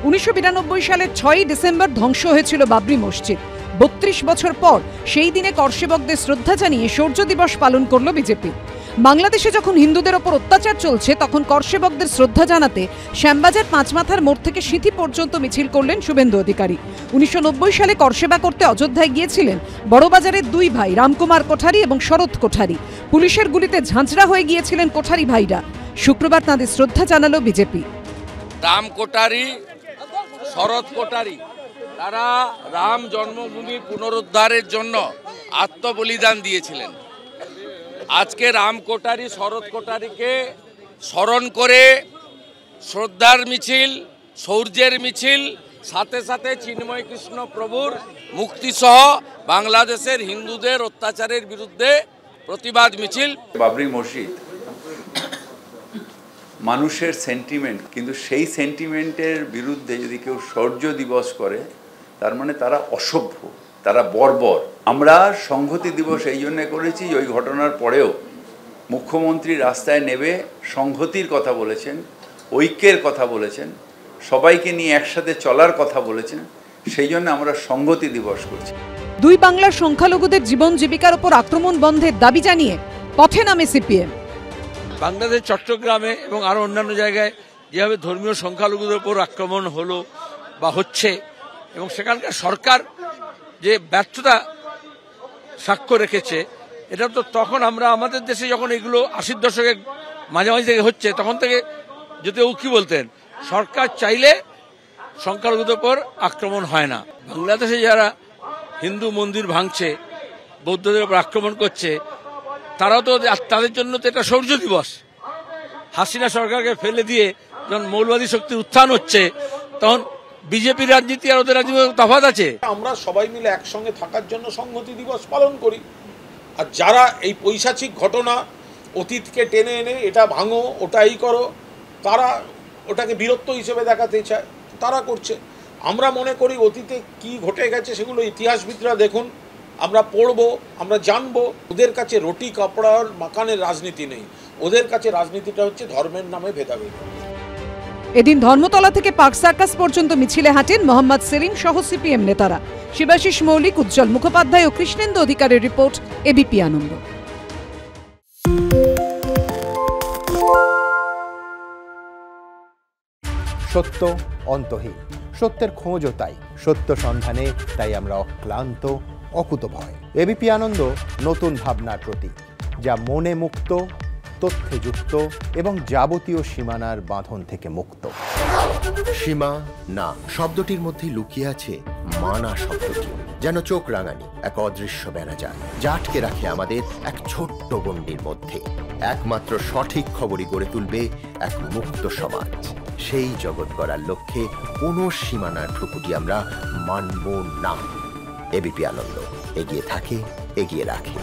1992 সালের 6 ডিসেম্বর ধ্বংস হয়েছিল বাবরি মসজিদ। 32 বছর পর সেই দিনে করসেবকদের শ্রদ্ধা জানিয়ে শৌর্য দিবস পালন করল বিজেপি। বাংলাদেশে যখন হিন্দুদের ওপর অত্যাচার চলছে তখন করসেবকদের শ্রদ্ধা জানাতে শ্যামবাজার পাঁচমাথার মোড় থেকে সিঁথি পর্যন্ত মিছিল করলেন শুভেন্দু অধিকারী। 1990 সালে করসেবা করতে অযোধ্যায় গিয়েছিলেন বড়বাজারের দুই ভাই রামকুমার কোঠারি এবং শরৎ কোঠারি। পুলিশের গুলিতে ঝাঁঝরা হয়ে গিয়েছিলেন কোঠারি ভাইরা। শুক্রবার তাঁদের শ্রদ্ধা জানালো বিজেপি। রাম কোঠারি, শরৎ কোঠারি তারা রাম জন্মভূমি পুনরুদ্ধারের জন্য আত্মবলিদান দিয়েছিলেন। আজকে রাম কোঠারি, শরৎ কোঠারিকে স্মরণ করে শ্রদ্ধার মিছিল, শৌর্যের মিছিল, সাথে সাথে চিন্ময় কৃষ্ণ প্রভুর মুক্তিসহ বাংলাদেশের হিন্দুদের অত্যাচারের বিরুদ্ধে প্রতিবাদ মিছিল। বাবরি মসজিদ মানুষের সেন্টিমেন্ট, কিন্তু সেই সেন্টিমেন্টের বিরুদ্ধে যদি কেউ শৌর্য দিবস করে তার মানে তারা অসভ্য, তারা বর্বর। আমরা সংহতি দিবস এই জন্য করেছি, ওই ঘটনার পরেও মুখ্যমন্ত্রী রাস্তায় নেমে সংহতির কথা বলেছেন, ঐক্যের কথা বলেছেন, সবাইকে নিয়ে একসাথে চলার কথা বলেছেন। সেই জন্য আমরা সংহতি দিবস করছি। দুই বাংলার সংখ্যালঘুদের জীবন জীবিকার উপর আক্রমণ বন্ধের দাবি জানিয়ে পথে নামে সিপিএম। বাংলাদেশ চট্টগ্রামে এবং আরো অন্যান্য জায়গায় যেভাবে ধর্মীয় সংখ্যালঘুদের উপর আক্রমণ হলো বা হচ্ছে, এবং সেখানকার সরকার যে ব্যর্থতা সাক্ষ্য রেখেছে, এটা তো তখন আমরা আমাদের দেশে যখন এগুলো 80 দশকের মাঝামাঝি থেকে হচ্ছে তখন থেকে যদি ও কি বলতেন, সরকার চাইলে সংখ্যালঘুদের উপর আক্রমণ হয় না। বাংলাদেশে যারা হিন্দু মন্দির ভাঙছে, বৌদ্ধদের উপর আক্রমণ করছে, তারাও তো তাদের জন্য তো এটা শৌর্য দিবস। হাসিনা সরকারকে ফেলে দিয়ে যখন মৌলবাদী শক্তির উত্থান হচ্ছে তখন বিজেপির রাজনীতি আর ওদের রাজনীতি তফাৎ আছে। আমরা সবাই মিলে একসঙ্গে থাকার জন্য সংহতি দিবস পালন করি। আর যারা এই পৈশাচিক ঘটনা, অতীতকে টেনে এনে এটা ভাঙো, ওটাই করো, তারা ওটাকে বীরত্ব হিসেবে দেখাতে চায়, তারা করছে। আমরা মনে করি অতীতে কি ঘটে গেছে সেগুলো ইতিহাসবিদরা দেখুন, আমরা পড়বো, আমরা জানবো। ওদের কাছে রুটি কাপড়ার মাকানের রাজনীতি নেই, ওদের কাছে রাজনীতিটা হচ্ছে ধর্মের নামে ভেদাভেদ। এদিন ধর্মতলা থেকে পার্ক সার্কাস পর্যন্ত মিছিলে হাঁটেন মোহাম্মদ সেলিম সহ সিপিএম নেতারা। শিবাশিস মৌলিক, উজ্জ্বল মুখোপাধ্যায় ও কৃষ্ণেন্দু অধিকারের রিপোর্ট, এবিপি আনন্দ। সত্য অন্তহীন, সত্যের খোঁজও তাই, সত্য সন্ধানে তাই আমরা অক্লান্ত, অকুতভয়। এবিপি আনন্দ নতুন ভাবনার প্রতীক, যা মনে মুক্ত, তথ্যে যুক্ত এবং যাবতীয় সীমানার বাঁধন থেকে মুক্ত। সীমা না শব্দটির মধ্যে লুকিয়ে আছে মানা শব্দটি, যেন চোখ রাঙানি এক অদৃশ্য ব্যানাজার, যা আটকে রাখে আমাদের এক ছোট্ট গণ্ডির মধ্যে। একমাত্র সঠিক খবরই গড়ে তুলবে এক মুক্ত সমাজ। সেই জগৎ গড়ার লক্ষ্যে কোনো সীমানার ঠুকুটি আমরা মানব না। এবিপি আনন্দ এগিয়ে থাকে, এগিয়ে রাখে।